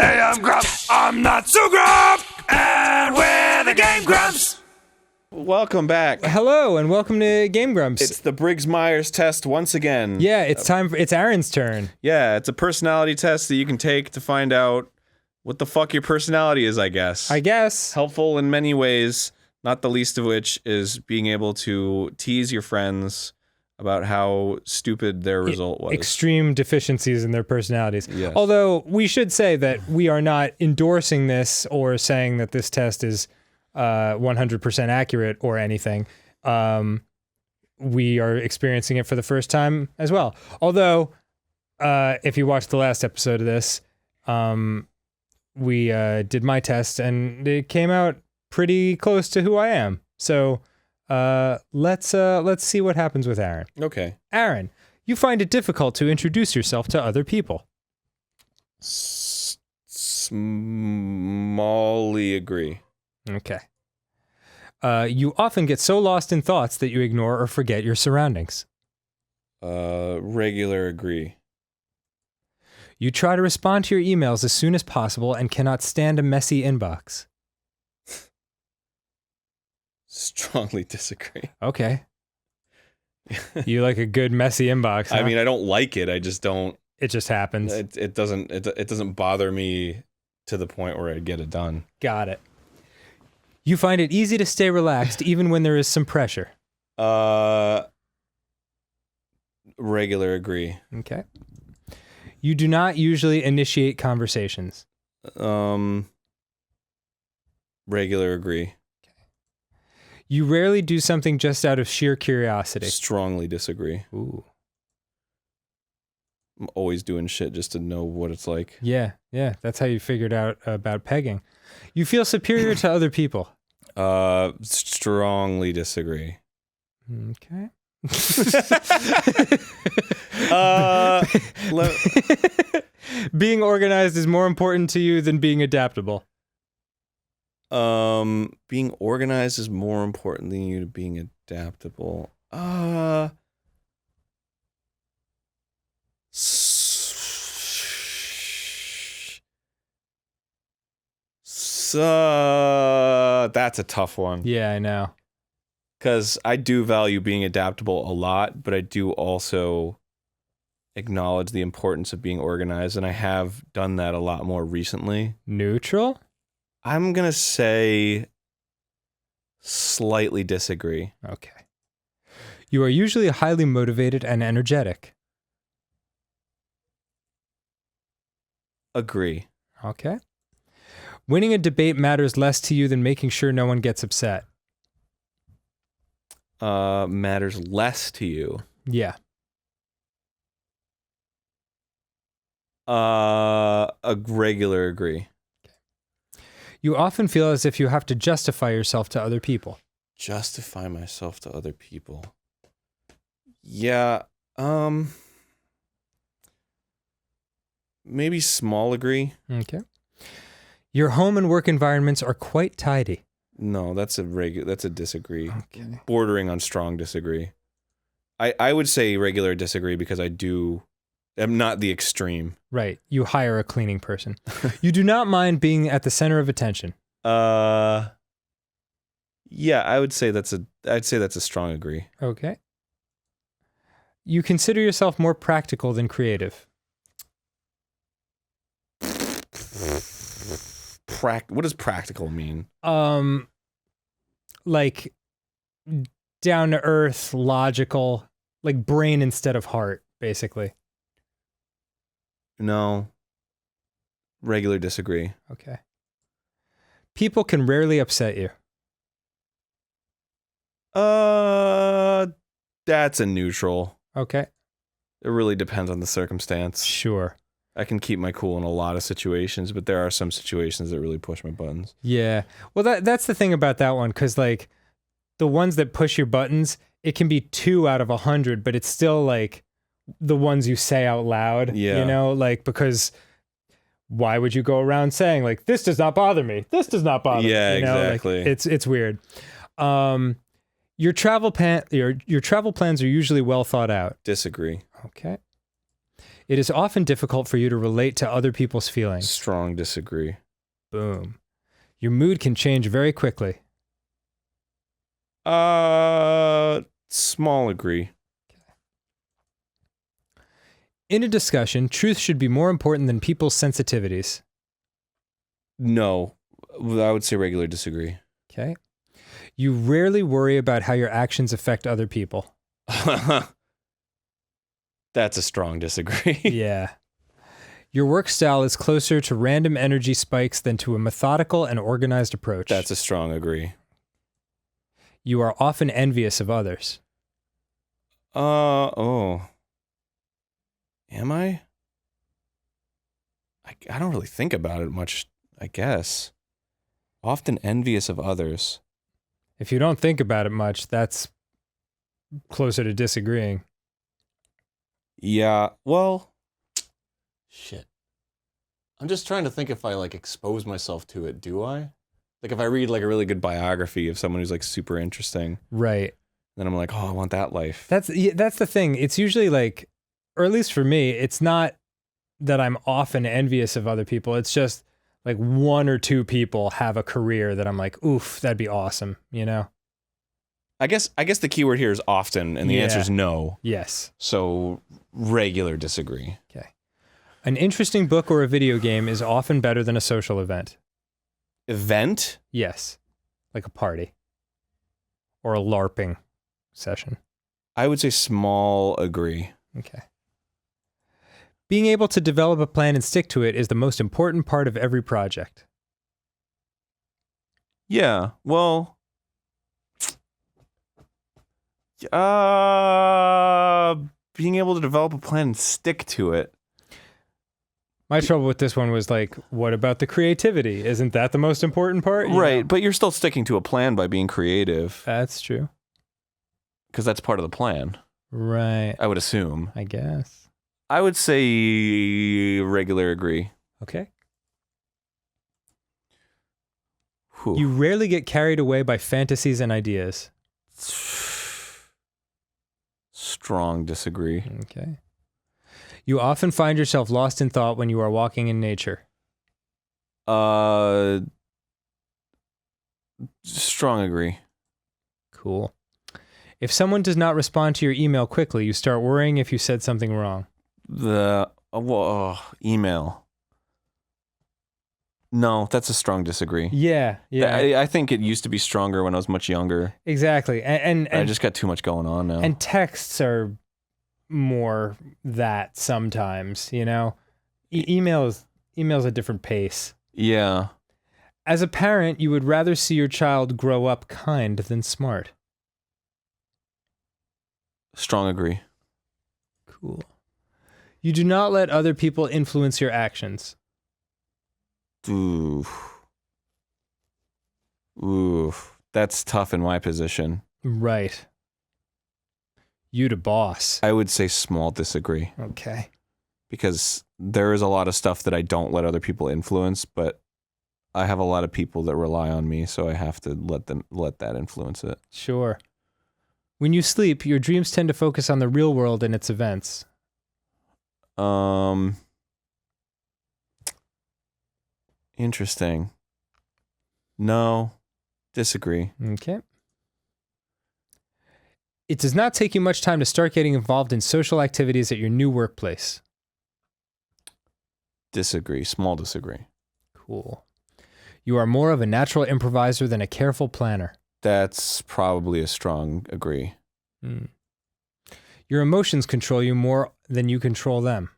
Hey, I'm Grumps. I'm not so Grump, and we're the GameGrumps. Welcome back. Hello, and welcome to GameGrumps. It's the Briggs-Myers test once again. Yeah, it's Arin's turn. Yeah, it's a personality test that you can take to find out what the fuck your personality is, I guess. Helpful in many ways, not the least of which is being able to tease your friends about how stupid their result was. Extreme deficiencies in their personalities. Yes. Although, we should say that we are not endorsing this or saying that this test is 100% accurate or anything. We are experiencing it for the first time as well. Although, if you watched the last episode of this, we did my test and it came out pretty close to who I am. So let's see what happens with Arin. Okay. Arin, you find it difficult to introduce yourself to other people. Smallly agree. Okay. You often get so lost in thoughts that you ignore or forget your surroundings. Regular agree. You try to respond to your emails as soon as possible and cannot stand a messy inbox. Strongly disagree. Okay. You like a good messy inbox, huh? I mean, I don't like it. I just don't. It just happens. It doesn't bother me to the point where I get it done. Got it. You find it easy to stay relaxed even when there is some pressure. Regular agree. Okay. You do not usually initiate conversations. Regular agree. You rarely do something just out of sheer curiosity. Strongly disagree. Ooh. I'm always doing shit just to know what it's like. Yeah. That's how you figured out about pegging. You feel superior to other people. Strongly disagree. Okay. Being organized is more important to you than being adaptable. Being organized is more important than you to being adaptable. That's a tough one. Yeah, I know. Because I do value being adaptable a lot, but I do also acknowledge the importance of being organized, and I have done that a lot more recently. Neutral? I'm going to say slightly disagree. Okay. You are usually highly motivated and energetic. Agree. Okay. Winning a debate matters less to you than making sure no one gets upset. Matters less to you. Yeah. A regular agree. You often feel as if you have to justify yourself to other people. Justify myself to other people. Yeah, maybe small agree. Okay. Your home and work environments are quite tidy. No, that's a disagree. Okay. Bordering on strong disagree. I would say regular disagree because I'm not the extreme. Right. You hire a cleaning person. You do not mind being at the center of attention. Yeah, I'd say that's a strong agree. Okay. You consider yourself more practical than creative. What does practical mean? Like down to earth, logical, like brain instead of heart, basically. No. Regular disagree. Okay. People can rarely upset you. That's a neutral. Okay. It really depends on the circumstance. Sure. I can keep my cool in a lot of situations, but there are some situations that really push my buttons. Yeah. Well, that's the thing about that one, because like the ones that push your buttons, it can be 2 out of 100, but it's still like the ones you say out loud. Yeah. You know, like because why would you go around saying like this does not bother me? This does not bother me. Yeah, You know? exactly. Like, it's weird. Your travel plans are usually well thought out. Disagree. Okay. It is often difficult for you to relate to other people's feelings. Strong disagree. Boom. Your mood can change very quickly. Small agree. In a discussion, truth should be more important than people's sensitivities. No, I would say regular disagree. Okay. You rarely worry about how your actions affect other people. That's a strong disagree. Yeah. Your work style is closer to random energy spikes than to a methodical and organized approach. That's a strong agree. You are often envious of others. Am I? I don't really think about it much, I guess. Often envious of others. If you don't think about it much, that's closer to disagreeing. Yeah, well, shit. I'm just trying to think if I, like, expose myself to it, do I? Like, if I read, like, a really good biography of someone who's, like, super interesting. Right. Then I'm like, oh, I want that life. That's the thing. It's usually like, or at least for me, it's not that I'm often envious of other people. It's just like one or two people have a career that I'm like, oof, that'd be awesome, you know? I guess the key word here is often, and the answer is no. Yes. So regular disagree. Okay. An interesting book or a video game is often better than a social event. Event? Yes. Like a party. Or a LARPing session. I would say small agree. Okay. Being able to develop a plan and stick to it is the most important part of every project. Yeah, well, being able to develop a plan and stick to it. My trouble with this one was like, what about the creativity? Isn't that the most important part? Right, but you're still sticking to a plan by being creative. That's true. Because that's part of the plan. Right. I would assume. I guess. I would say regular agree. Okay. Whew. You rarely get carried away by fantasies and ideas. Strong disagree. Okay. You often find yourself lost in thought when you are walking in nature. Strong agree. Cool. If someone does not respond to your email quickly, you start worrying if you said something wrong. Email. No, that's a strong disagree. Yeah. I think it used to be stronger when I was much younger. Exactly. And I just got too much going on now. And texts are more that sometimes, you know? Email's a different pace. Yeah. As a parent, you would rather see your child grow up kind than smart. Strong agree. Cool. You do not let other people influence your actions. Ooh. That's tough in my position. Right. You the boss. I would say small disagree. Okay. Because there is a lot of stuff that I don't let other people influence, but I have a lot of people that rely on me, so I have to let that influence it. Sure. When you sleep, your dreams tend to focus on the real world and its events. Interesting. No. Disagree. Okay. It does not take you much time to start getting involved in social activities at your new workplace. Disagree. Small disagree. Cool. You are more of a natural improviser than a careful planner. That's probably a strong agree. Your emotions control you more than you control them.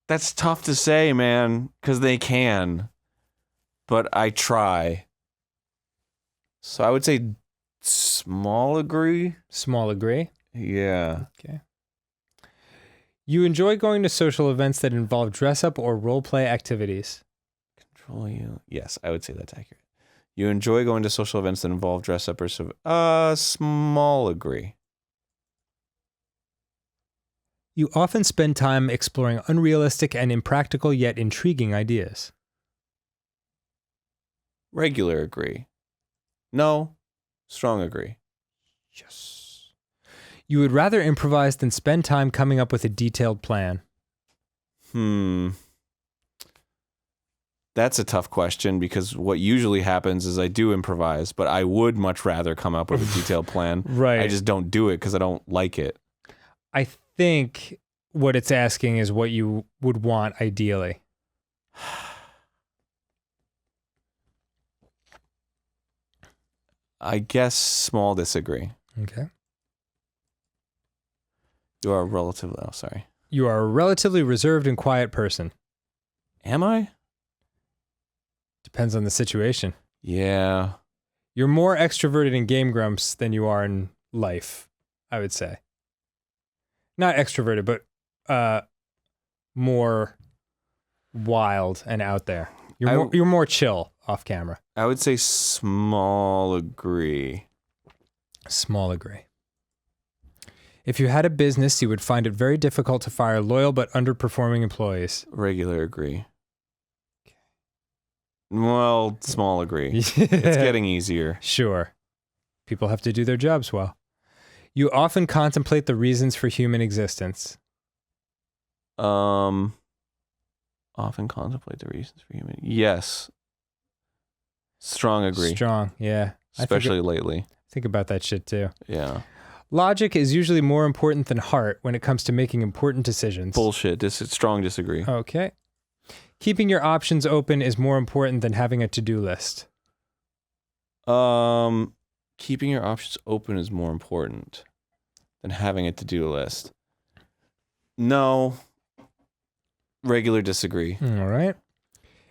That's tough to say, man, because they can. But I try. So I would say small agree. Small agree? Yeah. Okay. You enjoy going to social events that involve dress-up or role-play activities. Control you. Yes, I would say that's accurate. You enjoy going to social events that involve dress-up or small agree. You often spend time exploring unrealistic and impractical yet intriguing ideas. Regular agree. No. Strong agree. Yes. You would rather improvise than spend time coming up with a detailed plan. That's a tough question because what usually happens is I do improvise, but I would much rather come up with a detailed plan. Right. I just don't do it because I don't like it. I think what it's asking is what you would want ideally. I guess small disagree. Okay. You are relatively... Oh, sorry. You are a relatively reserved and quiet person. Am I? Depends on the situation. Yeah. You're more extroverted in GameGrumps than you are in life, I would say. Not extroverted, but more wild and out there. You're more chill off camera. I would say small agree. Small agree. If you had a business, you would find it very difficult to fire loyal but underperforming employees. Regular agree. Well, small agree. It's getting easier. Sure. People have to do their jobs well. You often contemplate the reasons for human existence. Often contemplate the reasons for human... Yes. Strong agree. Strong, yeah. Especially lately. Think about that shit too. Yeah. Logic is usually more important than heart when it comes to making important decisions. Bullshit. Strong disagree. Okay. Keeping your options open is more important than having a to-do list. Keeping your options open is more important than having a to-do list. No. Regular disagree. All right.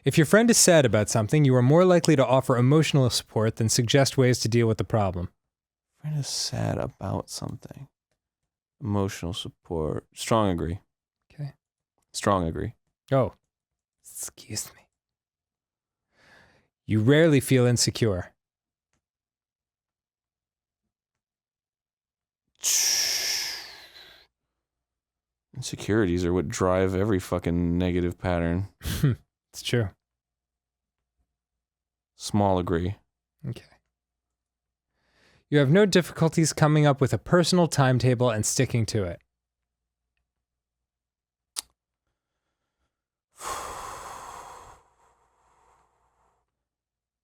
If your friend is sad about something, you are more likely to offer emotional support than suggest ways to deal with the problem. Friend is sad about something. Emotional support. Strong agree. Okay. Strong agree. Oh, excuse me. You rarely feel insecure. Insecurities are what drive every fucking negative pattern. It's true. Small agree. Okay. You have no difficulties coming up with a personal timetable and sticking to it.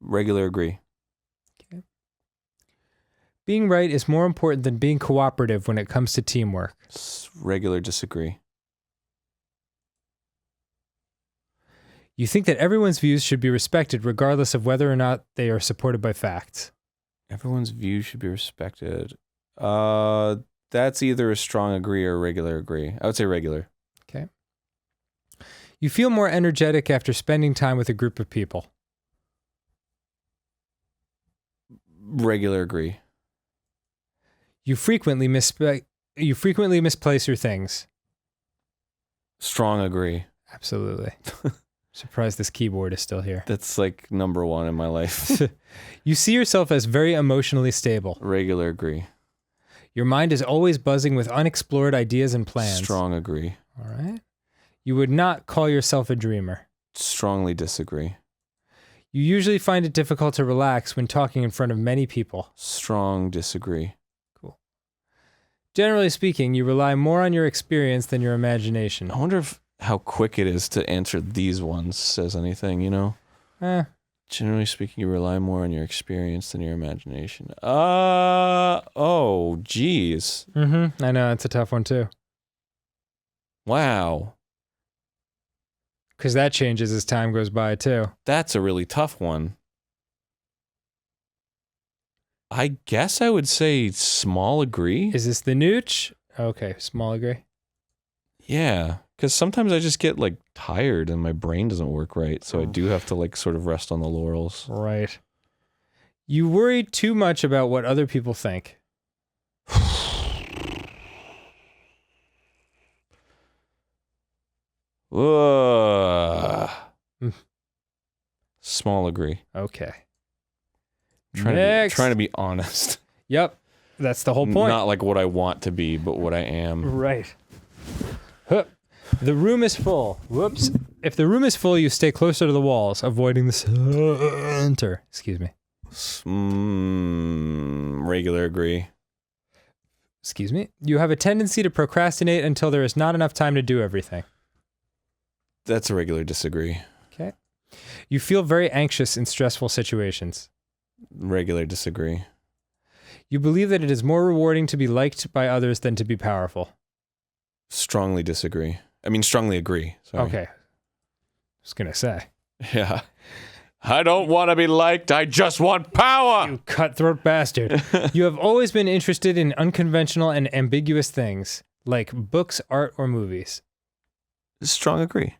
Regular agree. Okay. Being right is more important than being cooperative when it comes to teamwork. Regular disagree. You think that everyone's views should be respected regardless of whether or not they are supported by facts. Everyone's views should be respected. That's either a strong agree or a regular agree. I would say regular. Okay. You feel more energetic after spending time with a group of people. Regular agree. You frequently misplace your things. Strong agree. Absolutely. Surprised this keyboard is still here. That's like number one in my life. You see yourself as very emotionally stable. Regular agree. Your mind is always buzzing with unexplored ideas and plans. Strong agree. All right. You would not call yourself a dreamer. Strongly disagree. You usually find it difficult to relax when talking in front of many people. Strong disagree. Cool. Generally speaking, you rely more on your experience than your imagination. I wonder if how quick it is to answer these ones says anything, you know? Generally speaking, you rely more on your experience than your imagination. Oh, geez. Mm-hmm. I know, it's a tough one too. Wow. Because that changes as time goes by too. That's a really tough one. I guess I would say small agree. Is this the nooch? Okay, small agree. Yeah, because sometimes I just get like tired and my brain doesn't work right, so I do have to like sort of rest on the laurels. Right. You worry too much about what other people think. Small agree. Okay. Trying to be honest. Yep. That's the whole point. Not like what I want to be, but what I am. Right. Huh. The room is full. Whoops. If the room is full, you stay closer to the walls, avoiding the center. Excuse me. Regular agree. Excuse me. You have a tendency to procrastinate until there is not enough time to do everything. That's a regular disagree. Okay. You feel very anxious in stressful situations. Regular disagree. You believe that it is more rewarding to be liked by others than to be powerful. Strongly disagree. I mean, strongly agree. Sorry. Okay. I was going to say. Yeah. I don't want to be liked. I just want power. You cutthroat bastard. You have always been interested in unconventional and ambiguous things, like books, art, or movies. Strong agree.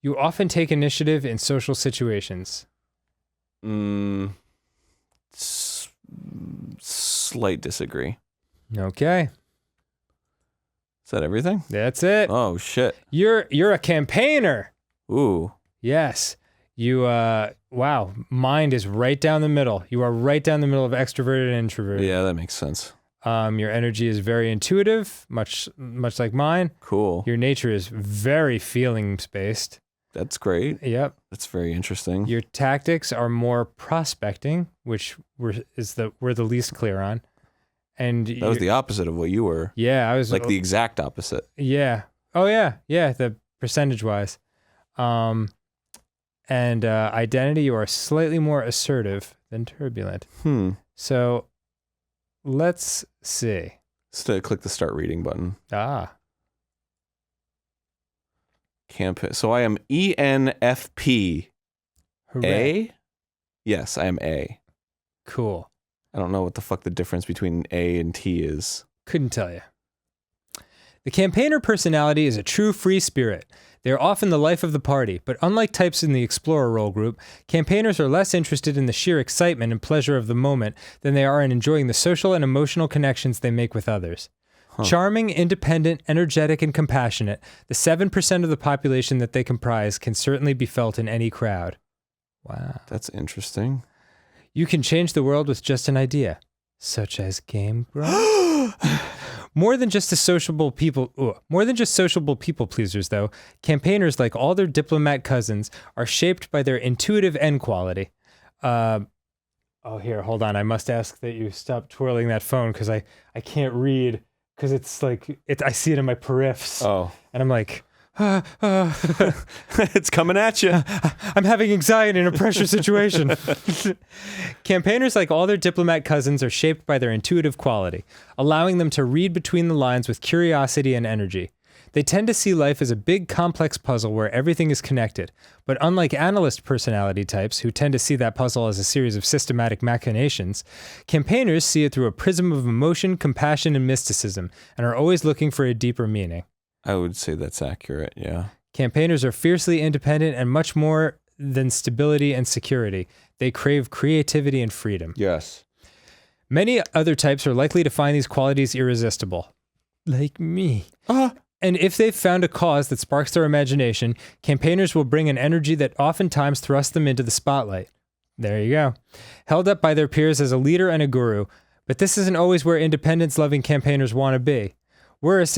You often take initiative in social situations. Slight disagree. Okay. Is that everything? That's it. Oh, shit. You're a campaigner. Ooh. Yes. You, wow. Mind is right down the middle. You are right down the middle of extroverted and introverted. Yeah, that makes sense. Your energy is very intuitive, much like mine. Cool. Your nature is very feelings-based. That's great. Yep. That's very interesting. Your tactics are more prospecting, which we're the least clear on. And that was the opposite of what you were. Yeah, I was like the exact opposite. Yeah. Oh yeah. Yeah, the percentage-wise. And identity, you are slightly more assertive than turbulent. So let's see. So click the start reading button. So I am ENFP. Hooray. A? Yes, I am A. Cool. I don't know what the fuck the difference between A and T is. Couldn't tell you. The campaigner personality is a true free spirit. They are often the life of the party, but unlike types in the explorer role group, campaigners are less interested in the sheer excitement and pleasure of the moment than they are in enjoying the social and emotional connections they make with others. Charming, independent, energetic, and compassionate, the 7% of the population that they comprise can certainly be felt in any crowd. Wow. That's interesting. You can change the world with just an idea, such as GameGrumps. More than just sociable people pleasers, though, campaigners, like all their diplomat cousins, are shaped by their intuitive end quality. Here, hold on. I must ask that you stop twirling that phone because I can't read because it's like I see it in my periffs. Oh, and I'm like, it's coming at you. I'm having anxiety in a pressure situation. Campaigners, like all their diplomat cousins, are shaped by their intuitive quality, allowing them to read between the lines with curiosity and energy. They tend to see life as a big, complex puzzle where everything is connected. But unlike analyst personality types, who tend to see that puzzle as a series of systematic machinations, campaigners see it through a prism of emotion, compassion, and mysticism, and are always looking for a deeper meaning. I would say that's accurate, yeah. Campaigners are fiercely independent and much more than stability and security. They crave creativity and freedom. Yes. Many other types are likely to find these qualities irresistible. Like me. And if they've found a cause that sparks their imagination, campaigners will bring an energy that oftentimes thrusts them into the spotlight. There you go. Held up by their peers as a leader and a guru. But this isn't always where independence-loving campaigners want to be. Worse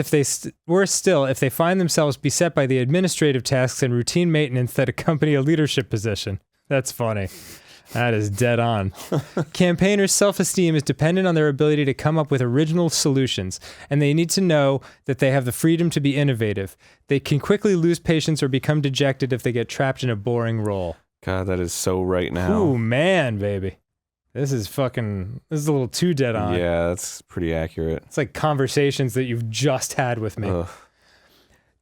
still, if they find themselves beset by the administrative tasks and routine maintenance that accompany a leadership position. That's funny. That is dead on. Campaigners' self-esteem is dependent on their ability to come up with original solutions, and they need to know that they have the freedom to be innovative. They can quickly lose patience or become dejected if they get trapped in a boring role. God, that is so right now. Ooh, man, baby. This is a little too dead on. Yeah, that's pretty accurate. It's like conversations that you've just had with me. Ugh.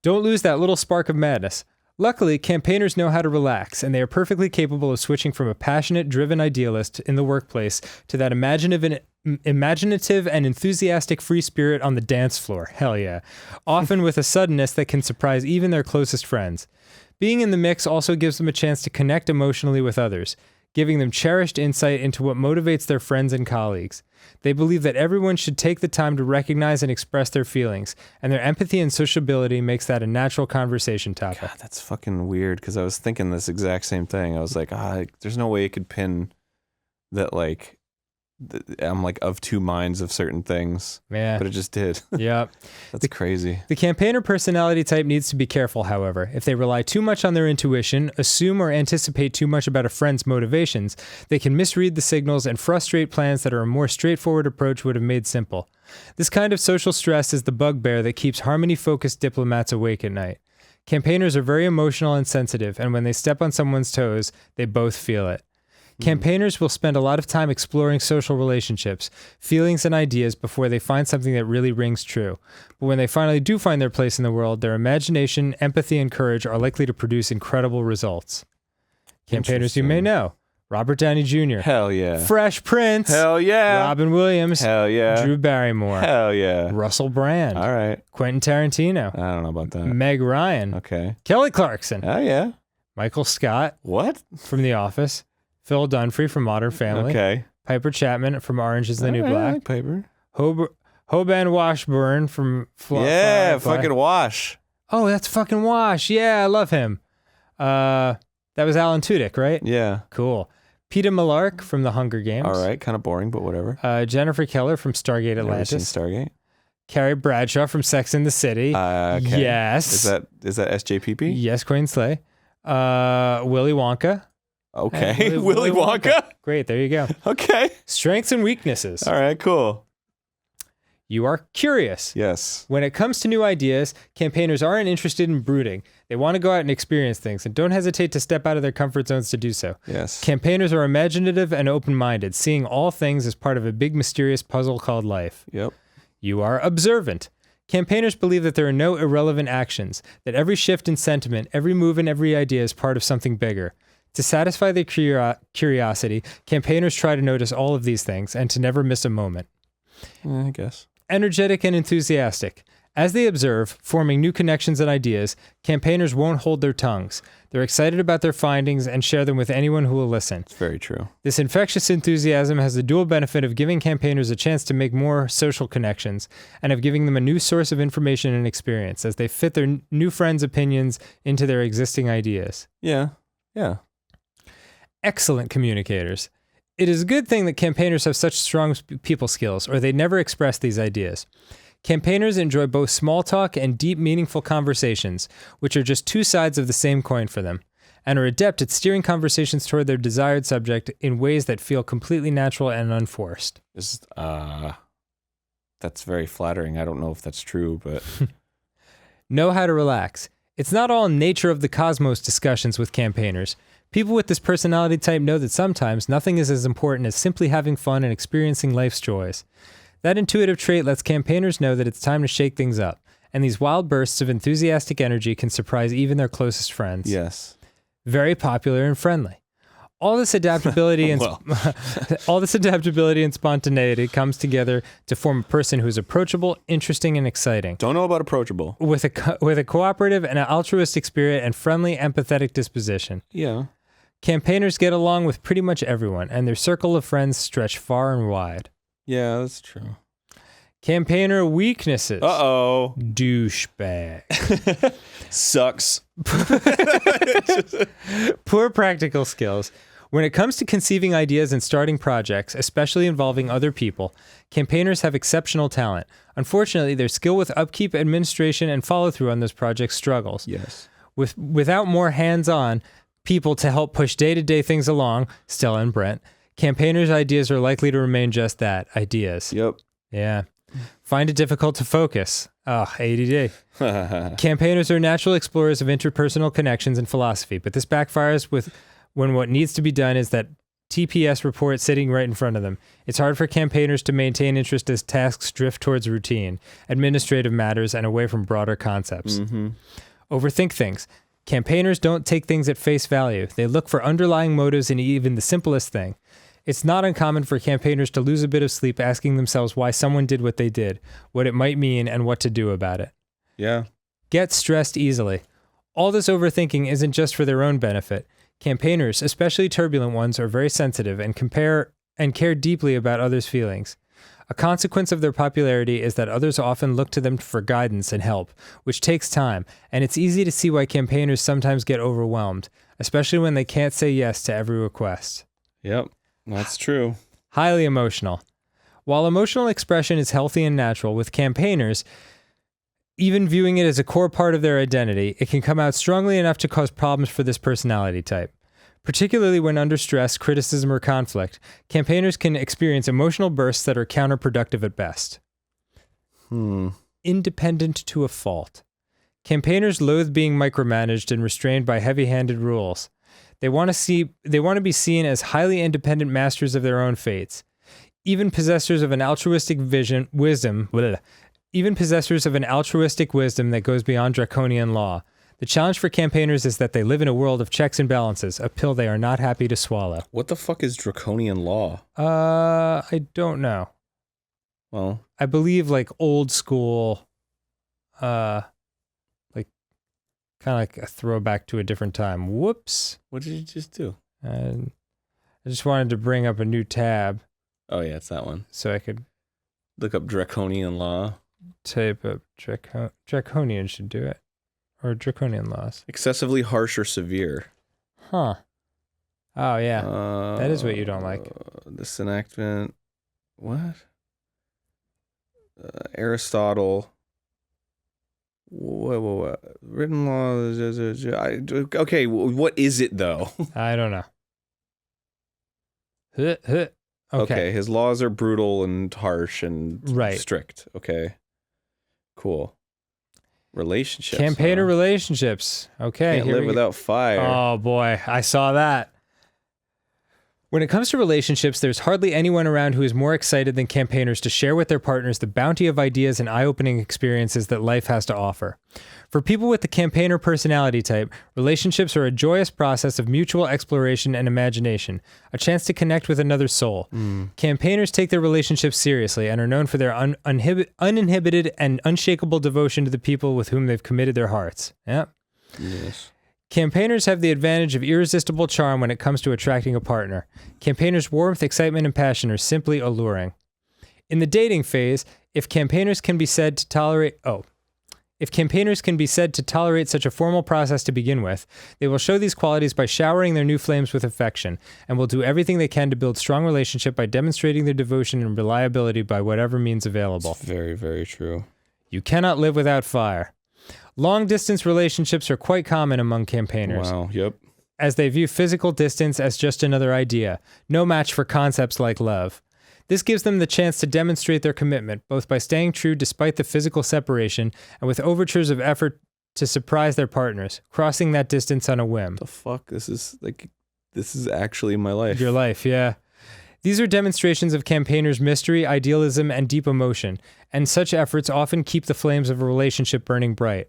Don't lose that little spark of madness. Luckily, campaigners know how to relax, and they are perfectly capable of switching from a passionate, driven idealist in the workplace to that imaginative and enthusiastic free spirit on the dance floor. Hell yeah. Often with a suddenness that can surprise even their closest friends. Being in the mix also gives them a chance to connect emotionally with others, giving them cherished insight into what motivates their friends and colleagues. They believe that everyone should take the time to recognize and express their feelings, and their empathy and sociability makes that a natural conversation topic. God, that's fucking weird, because I was thinking this exact same thing. I was like, there's no way it could pin that, like, I'm like of two minds of certain things. Yeah. But it just did. Yep. That's crazy. The campaigner personality type needs to be careful, however. If they rely too much on their intuition, assume or anticipate too much about a friend's motivations, they can misread the signals and frustrate plans that a more straightforward approach would have made simple. This kind of social stress is the bugbear that keeps harmony-focused diplomats awake at night. Campaigners are very emotional and sensitive, and when they step on someone's toes, they both feel it. Campaigners will spend a lot of time exploring social relationships, feelings, and ideas before they find something that really rings true. But when they finally do find their place in the world, their imagination, empathy, and courage are likely to produce incredible results. Campaigners you may know: Robert Downey Jr. Hell yeah. Fresh Prince. Hell yeah. Robin Williams. Hell yeah. Drew Barrymore. Hell yeah. Russell Brand. All right. Quentin Tarantino. I don't know about that. Meg Ryan. Okay. Kelly Clarkson. Oh yeah. Michael Scott What? from The Office. Phil Dunphy from Modern Family. Okay. Piper Chapman from Orange is the New All right, I Black. like Piper. Hoban Washburn from Yeah, Firefly. fucking Wash. Oh, that's fucking Wash. Yeah, I love him. That was Alan Tudyk, right? Yeah. Cool. Peter Millark from The Hunger Games. All right. Kind of boring, but whatever. Jennifer Keller from Stargate Never seen Atlantis. Stargate. Carrie Bradshaw from Sex and the City. Okay. Yes. Is that SJPP? Yes, Queen Slay. Willy Wonka. Okay. Willy Wonka. Great, there you go. Okay. Strengths and weaknesses. All right. Cool. You are curious. Yes. When it comes to new ideas, campaigners aren't interested in brooding. They want to go out and experience things and don't hesitate to step out of their comfort zones to do so. Yes. Campaigners are imaginative and open-minded, seeing all things as part of a big mysterious puzzle called life. Yep. You are observant. Campaigners believe that there are no irrelevant actions, that every shift in sentiment, every move, and every idea is part of something bigger. To satisfy their curiosity, campaigners try to notice all of these things and to never miss a moment. I guess. Energetic and enthusiastic. As they observe, forming new connections and ideas, campaigners won't hold their tongues. They're excited about their findings and share them with anyone who will listen. It's very true. This infectious enthusiasm has the dual benefit of giving campaigners a chance to make more social connections and of giving them a new source of information and experience as they fit their new friends' opinions into their existing ideas. Yeah. Yeah. Excellent communicators. It is a good thing that campaigners have such strong people skills, or they'd never express these ideas. Campaigners enjoy both small talk and deep, meaningful conversations, which are just two sides of the same coin for them, and are adept at steering conversations toward their desired subject in ways that feel completely natural and unforced. That's very flattering. I don't know if that's true, but... Know how to relax. It's not all nature of the cosmos discussions with campaigners. People with this personality type know that sometimes nothing is as important as simply having fun and experiencing life's joys. That intuitive trait lets campaigners know that it's time to shake things up, and these wild bursts of enthusiastic energy can surprise even their closest friends. Yes. Very popular and friendly. All this adaptability and spontaneity comes together to form a person who is approachable, interesting, and exciting. Don't know about approachable. With a cooperative and an altruistic spirit and friendly, empathetic disposition. Yeah. Campaigners get along with pretty much everyone, and their circle of friends stretch far and wide. Yeah, that's true. Campaigner weaknesses. Uh-oh. Douchebag. Sucks. Poor practical skills. When it comes to conceiving ideas and starting projects, especially involving other people, campaigners have exceptional talent. Unfortunately, their skill with upkeep, administration, and follow-through on those projects struggles. Yes. Without more hands-on people to help push day-to-day things along, Stella and Brent, campaigners' ideas are likely to remain just that, ideas. Yep. Yeah. Find it difficult to focus. ADD. Campaigners are natural explorers of interpersonal connections and philosophy, but this backfires when what needs to be done is that TPS report sitting right in front of them. It's hard for campaigners to maintain interest as tasks drift towards routine, administrative matters, and away from broader concepts. Mm-hmm. Overthink things. Campaigners don't take things at face value. They look for underlying motives in even the simplest thing. It's not uncommon for campaigners to lose a bit of sleep asking themselves why someone did what they did, what it might mean, and what to do about it. Yeah. Get stressed easily. All this overthinking isn't just for their own benefit. Campaigners, especially turbulent ones, are very sensitive and care deeply about others' feelings. A consequence of their popularity is that others often look to them for guidance and help, which takes time, and it's easy to see why campaigners sometimes get overwhelmed, especially when they can't say yes to every request. Yep, that's true. highly emotional. While emotional expression is healthy and natural, with campaigners, even viewing it as a core part of their identity, it can come out strongly enough to cause problems for this personality type. Particularly when under stress, criticism, or conflict, campaigners can experience emotional bursts that are counterproductive at best. Independent to a fault. Campaigners loathe being micromanaged and restrained by heavy-handed rules. They want to be seen as highly independent masters of their own fates. Even possessors of an altruistic wisdom that goes beyond draconian law. The challenge for campaigners is that they live in a world of checks and balances, a pill they are not happy to swallow. What the fuck is draconian law? I don't know. Well, I believe like old school, like kind of like a throwback to a different time. Whoops. What did you just do? I just wanted to bring up a new tab. Oh yeah, it's that one. So I could look up draconian law. Type up draconian should do it. Or draconian laws. Excessively harsh or severe. Huh. Oh, yeah. That is what you don't like. This enactment. What? Aristotle. What? Written law. Okay, what is it, though? I don't know. Okay, his laws are brutal and harsh and strict. Okay. Cool. Relationships. Campaigner relationships. Okay. Can't live without fire. Oh boy, I saw that. When it comes to relationships, there's hardly anyone around who is more excited than campaigners to share with their partners the bounty of ideas and eye-opening experiences that life has to offer. For people with the campaigner personality type, relationships are a joyous process of mutual exploration and imagination, a chance to connect with another soul. Campaigners take their relationships seriously and are known for their uninhibited and unshakable devotion to the people with whom they've committed their hearts. Yeah. Yes. Campaigners have the advantage of irresistible charm when it comes to attracting a partner. Campaigners' warmth, excitement, and passion are simply alluring. In the dating phase, if campaigners can be said to tolerate such a formal process to begin with, they will show these qualities by showering their new flames with affection, and will do everything they can to build strong relationship by demonstrating their devotion and reliability by whatever means available. It's very, very true. You cannot live without fire. Long-distance relationships are quite common among campaigners. Wow, yep. As they view physical distance as just another idea, no match for concepts like love. This gives them the chance to demonstrate their commitment, both by staying true despite the physical separation, and with overtures of effort to surprise their partners, crossing that distance on a whim. The fuck? This is actually my life. Your life, yeah. These are demonstrations of campaigners' mystery, idealism, and deep emotion, and such efforts often keep the flames of a relationship burning bright.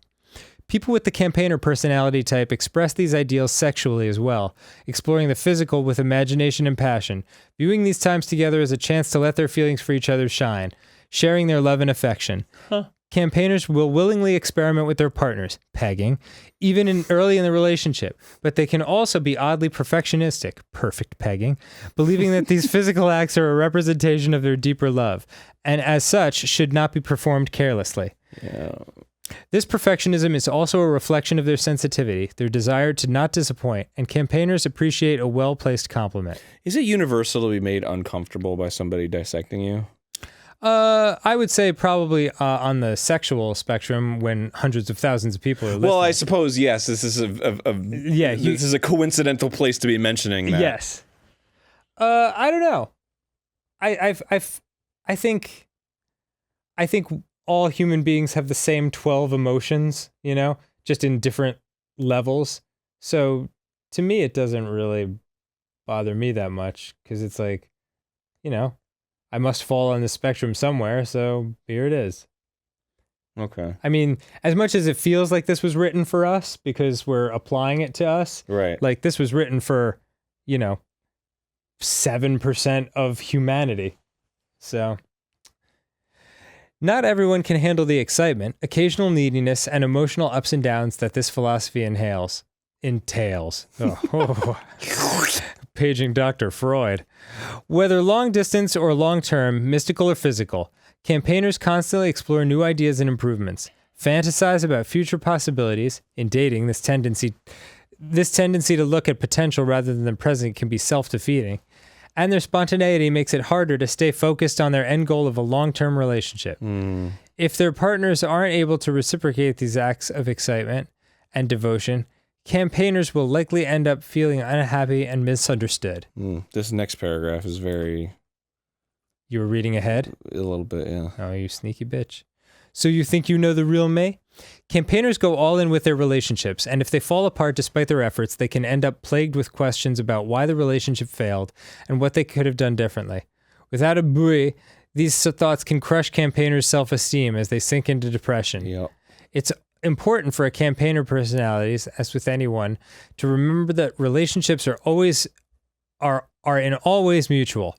People with the campaigner personality type express these ideals sexually as well, exploring the physical with imagination and passion, viewing these times together as a chance to let their feelings for each other shine, sharing their love and affection. Campaigners will willingly experiment with their partners, pegging, even early in the relationship, but they can also be oddly perfectionistic, perfect pegging, believing that these physical acts are a representation of their deeper love, and as such should not be performed carelessly. Yeah. This perfectionism is also a reflection of their sensitivity, their desire to not disappoint, and campaigners appreciate a well-placed compliment. Is it universal to be made uncomfortable by somebody dissecting you? I would say probably on the sexual spectrum when hundreds of thousands of people are listening. Well, I suppose, yes, this is this is a coincidental place to be mentioning that. Yes. I don't know. I think all human beings have the same 12 emotions, just in different levels. So to me, it doesn't really bother me that much because it's like, I must fall on the spectrum somewhere. So here it is. Okay. I mean, as much as it feels like this was written for us because we're applying it to us, right? Like this was written for, 7% of humanity. So not everyone can handle the excitement, occasional neediness, and emotional ups and downs that this philosophy entails. Paging Dr. Freud. Whether long distance or long term, mystical or physical, campaigners constantly explore new ideas and improvements, fantasize about future possibilities. In dating, this tendency to look at potential rather than the present can be self-defeating, and their spontaneity makes it harder to stay focused on their end goal of a long-term relationship. If their partners aren't able to reciprocate these acts of excitement and devotion, campaigners will likely end up feeling unhappy and misunderstood. This next paragraph is very... You were reading ahead? A little bit, yeah. Oh, you sneaky bitch. So you think you know the real May? Campaigners go all in with their relationships, and if they fall apart despite their efforts, they can end up plagued with questions about why the relationship failed and what they could have done differently. Without a buoy, these thoughts can crush campaigners' self-esteem as they sink into depression. Yep. It's important for a campaigner personalities, as with anyone, to remember that relationships are in all ways mutual.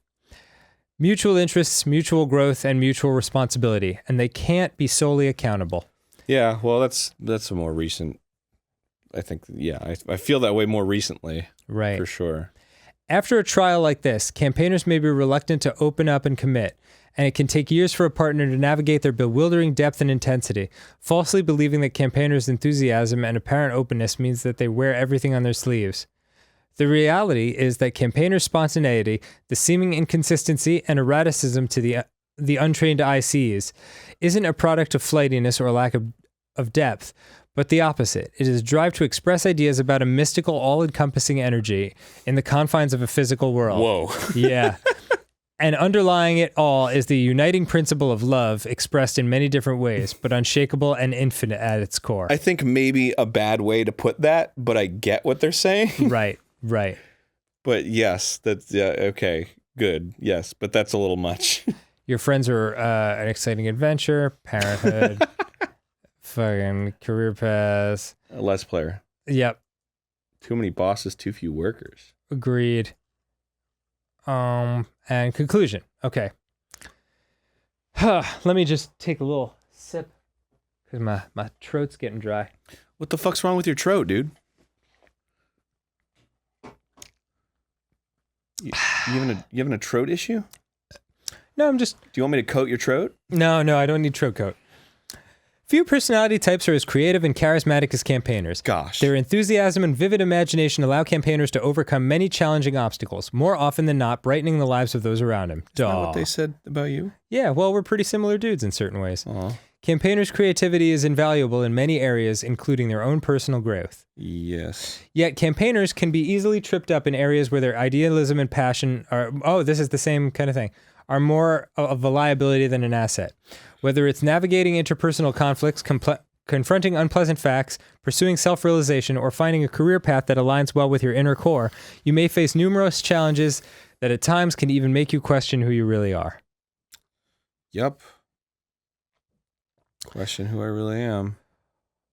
Mutual interests, mutual growth, and mutual responsibility, and they can't be solely accountable. Yeah, well, that's a more recent... I think, yeah, I feel that way more recently. Right. For sure. After a trial like this, campaigners may be reluctant to open up and commit, and it can take years for a partner to navigate their bewildering depth and intensity, falsely believing that campaigners' enthusiasm and apparent openness means that they wear everything on their sleeves. The reality is that campaigners' spontaneity, the seeming inconsistency and erraticism to the untrained eye sees, isn't a product of flightiness or lack of depth, but the opposite. It is a drive to express ideas about a mystical, all-encompassing energy in the confines of a physical world. Whoa. Yeah. And underlying it all is the uniting principle of love expressed in many different ways, but unshakable and infinite at its core. I think maybe a bad way to put that, but I get what they're saying. Right. But yes, that's, yeah, okay, good, yes, but that's a little much. Your friends are an exciting adventure, parenthood, fucking career paths. A less player. Yep. Too many bosses, too few workers. Agreed. And conclusion. Okay. Let me just take a little sip because my throat's getting dry. What the fuck's wrong with your throat, dude? You having a throat issue? No, I'm just... Do you want me to coat your throat? No, I don't need throat coat. Few personality types are as creative and charismatic as campaigners. Gosh. Their enthusiasm and vivid imagination allow campaigners to overcome many challenging obstacles, more often than not brightening the lives of those around them. Is that what they said about you? Yeah, well, we're pretty similar dudes in certain ways. Aw. Campaigners' creativity is invaluable in many areas, including their own personal growth. Yes. Yet campaigners can be easily tripped up in areas where their idealism and passion are, this is the same kind of thing, are more of a liability than an asset. Whether it's navigating interpersonal conflicts, confronting unpleasant facts, pursuing self-realization, or finding a career path that aligns well with your inner core, you may face numerous challenges that at times can even make you question who you really are. Yep. Question who I really am.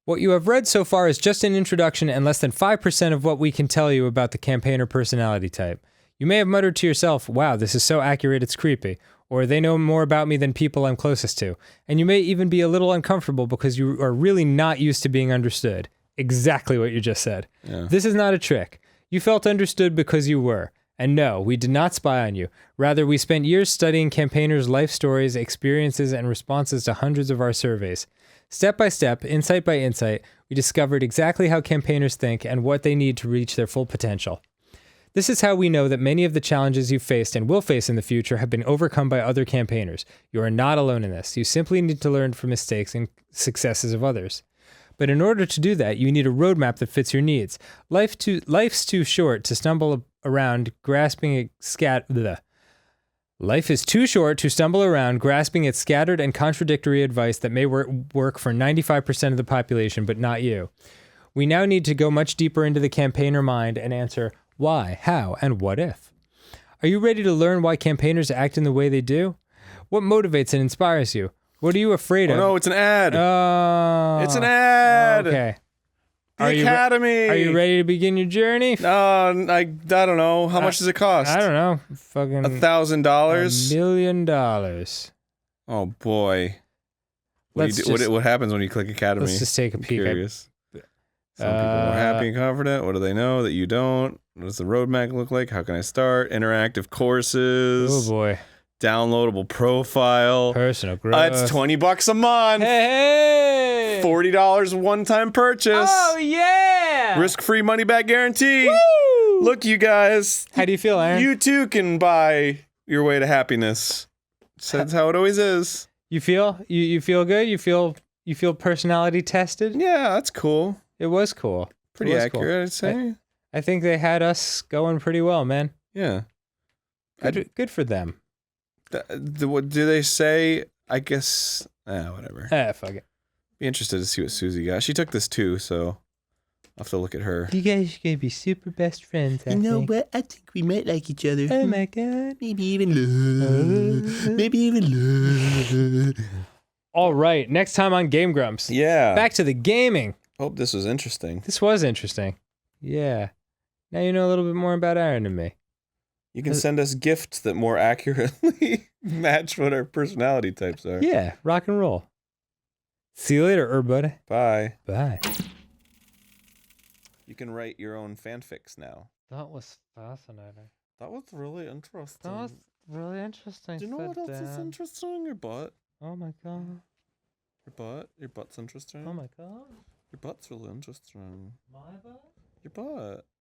What you have read so far is just an introduction and less than 5% of what we can tell you about the campaigner personality type. You may have muttered to yourself, wow, this is so accurate it's creepy, or they know more about me than people I'm closest to, and you may even be a little uncomfortable because you are really not used to being understood. Exactly what you just said. Yeah. This is not a trick. You felt understood because you were. And no, we did not spy on you. Rather, we spent years studying campaigners' life stories, experiences, and responses to hundreds of our surveys. Step by step, insight by insight, we discovered exactly how campaigners think and what they need to reach their full potential. This is how we know that many of the challenges you've faced and will face in the future have been overcome by other campaigners. You are not alone in this. You simply need to learn from mistakes and successes of others. But in order to do that, you need a roadmap that fits your needs. Life's too short to stumble around grasping at Life is too short to stumble around grasping at scattered and contradictory advice that may work for 95% of the population, but not you. We now need to go much deeper into the campaigner mind and answer why, how, and what if. Are you ready to learn why campaigners act in the way they do? What motivates and inspires you? What are you afraid of? Oh no, it's an ad. It's an ad. Okay. The Academy. Are you ready to begin your journey? I don't know. How much does it cost? I don't know. Fucking $1,000. $1 million. Oh boy. What happens when you click Academy? Let's just take a peek. Curious. Some people are more happy and confident. What do they know that you don't? What does the roadmap look like? How can I start? Interactive courses. Oh boy. Downloadable profile. Personal growth. It's $20 a month. Hey! $40 one-time purchase. Oh yeah! Risk-free money-back guarantee. Woo! Look, you guys. How do you feel, Aaron? You too can buy your way to happiness. So that's how it always is. You feel? You feel good? You feel personality tested? Yeah, that's cool. It was cool. Pretty accurate, I'd say. I think they had us going pretty well, man. Yeah. Good for them. What do they say? I guess. Whatever. Fuck it. Be interested to see what Susie got. She took this too, so I'll have to look at her. You guys are gonna be super best friends. You know what? I think we might like each other. Oh my god. Maybe even love. Maybe even love. All right. Next time on GameGrumps. Yeah. Back to the gaming. Hope this was interesting. This was interesting. Yeah. Now you know a little bit more about Arin and me. You can send us gifts that more accurately match what our personality types are. Yeah. Rock and roll. See you later, buddy. Bye. Bye. You can write your own fanfics now. That was fascinating. That was really interesting. That was really interesting. Do you know what else is interesting? Your butt. Oh my god. Your butt. Your butt's interesting. Oh my god. Your butt's really interesting. My butt? Your butt.